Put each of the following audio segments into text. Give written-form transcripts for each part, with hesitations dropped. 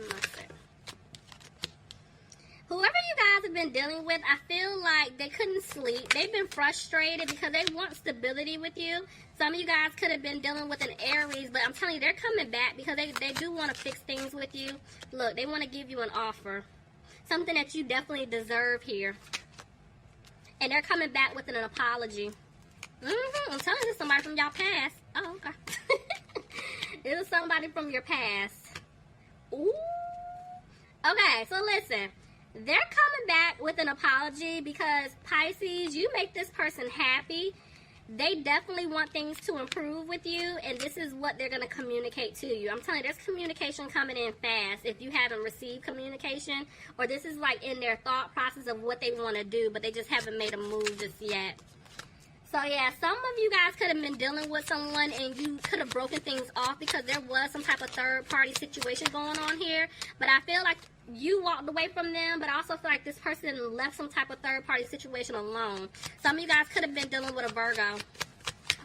Let's see. Whoever you guys have been dealing with, I feel like they couldn't sleep. They've been frustrated because they want stability with you. Some of you guys could have been dealing with an Aries, but I'm telling you, they're coming back because they do want to fix things with you. Look, they want to give you an offer. Something that you definitely deserve here. And they're coming back with an apology. I'm telling you, somebody from y'all past. Oh, okay. It was somebody from your past. Ooh. Okay, so listen. They're coming back with an apology because, Pisces, you make this person happy. They definitely want things to improve with you, and this is what they're going to communicate to you. I'm telling you, there's communication coming in fast if you haven't received communication, or this is like in their thought process of what they want to do, but they just haven't made a move just yet. So yeah, some of you guys could have been dealing with someone and you could have broken things off because there was some type of third-party situation going on here. But I feel like you walked away from them, but I also feel like this person left some type of third-party situation alone. Some of you guys could have been dealing with a Virgo.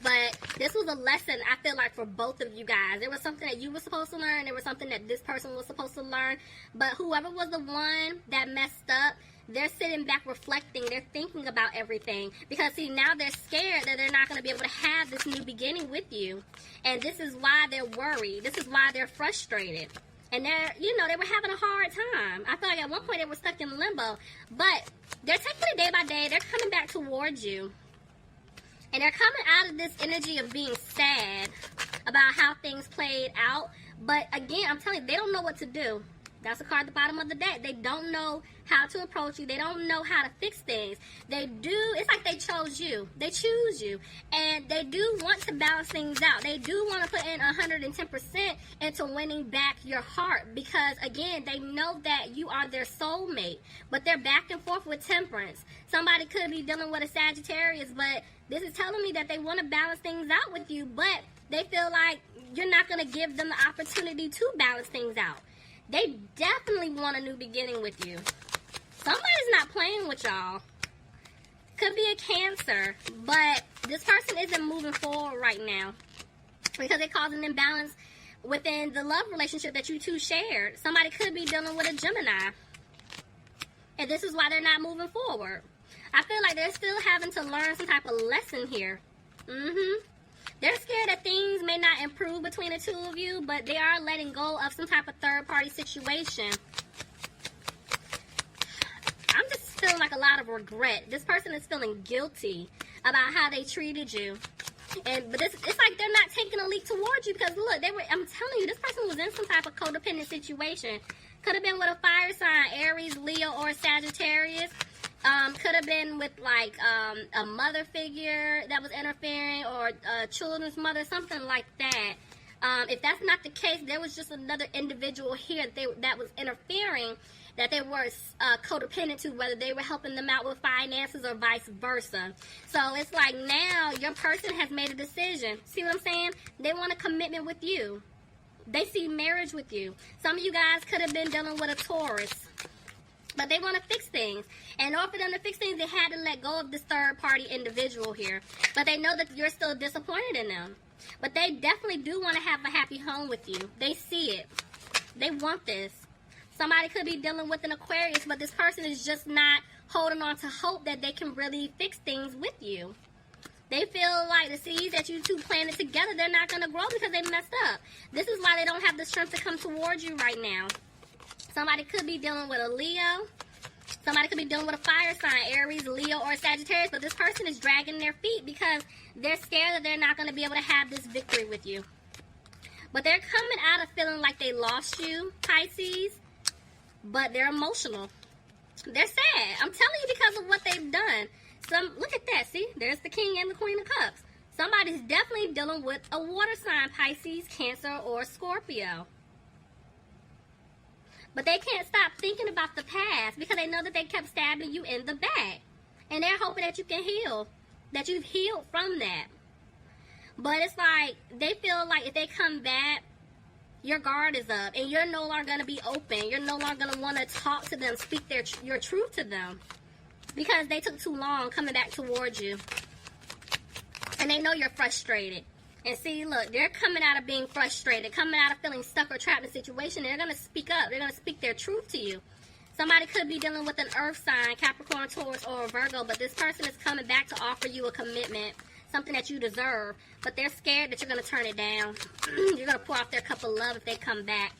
But this was a lesson, I feel like, for both of you guys. There was something that you were supposed to learn. There was something that this person was supposed to learn. But whoever was the one that messed up, they're sitting back reflecting. They're thinking about everything. Because, see, now they're scared that they're not going to be able to have this new beginning with you. And this is why they're worried. This is why they're frustrated. And they're, you know, they were having a hard time. I feel like at one point they were stuck in limbo. But they're taking it day by day. They're coming back towards you. And they're coming out of this energy of being sad about how things played out. But again, I'm telling you, they don't know what to do. That's a card at the bottom of the deck. They don't know how to approach you. They don't know how to fix things. They do. It's like they chose you. They choose you. And they do want to balance things out. They do want to put in 110% into winning back your heart. Because, again, they know that you are their soulmate. But they're back and forth with temperance. Somebody could be dealing with a Sagittarius, but this is telling me that they want to balance things out with you. But they feel like you're not going to give them the opportunity to balance things out. They definitely want a new beginning with you. Somebody's not playing with y'all. Could be a Cancer, but this person isn't moving forward right now because they're causing an imbalance within the love relationship that you two shared. Somebody could be dealing with a Gemini, and this is why they're not moving forward. I feel like they're still having to learn some type of lesson here. They're scared that things may not improve between the two of you, but they are letting go of some type of third-party situation. I'm just feeling like a lot of regret. This person is feeling guilty about how they treated you. But it's like they're not taking a leap towards you because, look, I'm telling you, this person was in some type of codependent situation. Could have been with a fire sign, Aries, Leo, or Sagittarius. Could have been with like a mother figure that was interfering, or a children's mother, something like that. If that's not the case, there was just another individual here that was interfering, that they were codependent to, whether they were helping them out with finances or vice versa. So it's like now your person has made a decision. See what I'm saying? They want a commitment with you. They see marriage with you. Some of you guys could have been dealing with a Taurus. But they want to fix things. And in order for them to fix things, they had to let go of this third-party individual here. But they know that you're still disappointed in them. But they definitely do want to have a happy home with you. They see it. They want this. Somebody could be dealing with an Aquarius, but this person is just not holding on to hope that they can really fix things with you. They feel like the seeds that you two planted together, they're not going to grow because they messed up. This is why they don't have the strength to come towards you right now. Somebody could be dealing with a Leo. Somebody could be dealing with a fire sign, Aries, Leo, or Sagittarius. But this person is dragging their feet because they're scared that they're not going to be able to have this victory with you. But they're coming out of feeling like they lost you, Pisces. But they're emotional. They're sad. I'm telling you, because of what they've done. Look at that. See, there's the King and the Queen of Cups. Somebody's definitely dealing with a water sign, Pisces, Cancer, or Scorpio. But they can't stop thinking about the past because they know that they kept stabbing you in the back. And they're hoping that you can heal. That you've healed from that. But it's like, they feel like if they come back, your guard is up. And you're no longer going to be open. You're no longer going to want to talk to them, speak your truth to them. Because they took too long coming back towards you. And they know you're frustrated. And see, look, they're coming out of being frustrated, coming out of feeling stuck or trapped in a situation. They're going to speak up. They're going to speak their truth to you. Somebody could be dealing with an earth sign, Capricorn, Taurus, or a Virgo, but this person is coming back to offer you a commitment, something that you deserve, but they're scared that you're going to turn it down. You're going to pour off their cup of love if they come back.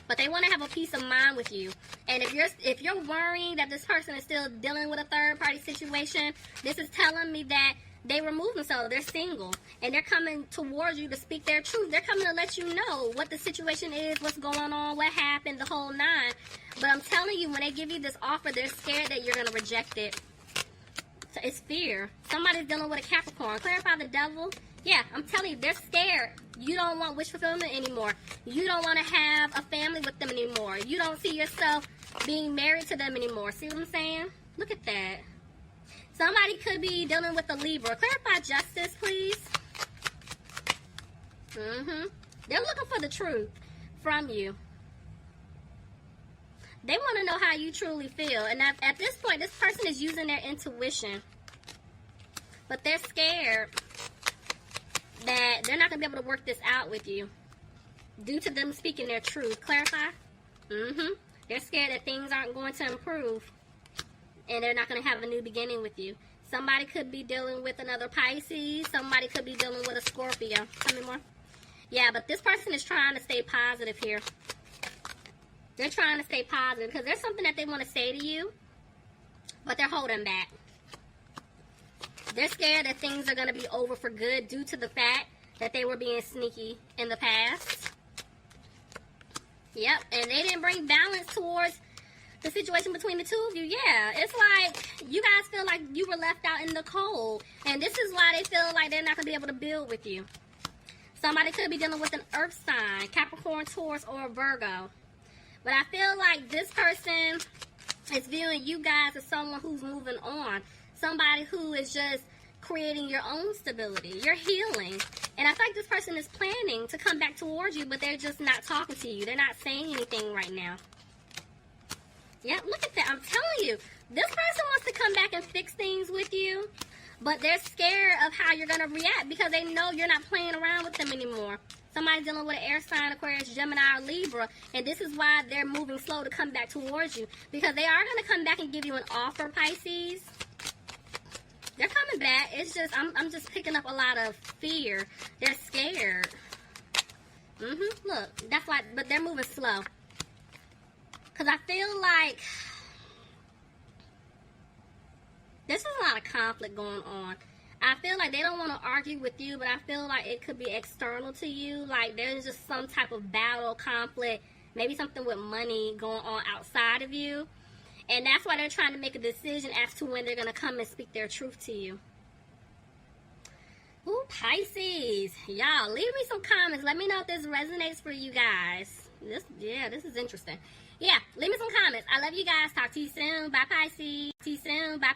But they want to have a peace of mind with you. And if you're worrying that this person is still dealing with a third-party situation, this is telling me that they remove themselves. They're single. And they're coming towards you to speak their truth. They're coming to let you know what the situation is, what's going on, what happened, the whole nine. But I'm telling you, when they give you this offer, they're scared that you're going to reject it. So it's fear. Somebody's dealing with a Capricorn. Clarify the devil. Yeah, I'm telling you, they're scared. You don't want wish fulfillment anymore. You don't want to have a family with them anymore. You don't see yourself being married to them anymore. See what I'm saying? Look at that. Somebody could be dealing with a Libra. Clarify justice, please. They're looking for the truth from you. They want to know how you truly feel. And at this point, this person is using their intuition. But they're scared that they're not going to be able to work this out with you due to them speaking their truth. Clarify? They're scared that things aren't going to improve and they're not going to have a new beginning with you. Somebody could be dealing with another Pisces. Somebody could be dealing with a Scorpio. Tell me more. Yeah, but this person is trying to stay positive here. They're trying to stay positive because there's something that they want to say to you, but they're holding back. They're scared that things are going to be over for good due to the fact that they were being sneaky in the past. Yep, and they didn't bring balance towards the situation between the two of you. Yeah, it's like you guys feel like you were left out in the cold. And this is why they feel like they're not going to be able to build with you. Somebody could be dealing with an earth sign, Capricorn, Taurus, or a Virgo. But I feel like this person is viewing you guys as someone who's moving on. Somebody who is just creating your own stability. You're healing. And I feel like this person is planning to come back towards you, but they're just not talking to you. They're not saying anything right now. Yep, look at that. I'm telling you, this person wants to come back and fix things with you, but they're scared of how you're going to react because they know you're not playing around with them anymore. Somebody's dealing with an air sign, Aquarius, Gemini, or Libra, and this is why they're moving slow to come back towards you because they are going to come back and give you an offer, Pisces. They're coming back. It's just, I'm just picking up a lot of fear. They're scared. Look, that's why, but they're moving slow. Because I feel like there's a lot of conflict going on. I feel like they don't want to argue with you, but I feel like it could be external to you. Like there's just some type of battle, conflict, maybe something with money going on outside of you. And that's why they're trying to make a decision as to when they're going to come and speak their truth to you. Ooh, Pisces. Y'all, leave me some comments. Let me know if this resonates for you guys. This is interesting. Yeah, leave me some comments. I love you guys. Talk to you soon. Bye, Pisces. See you soon. Bye.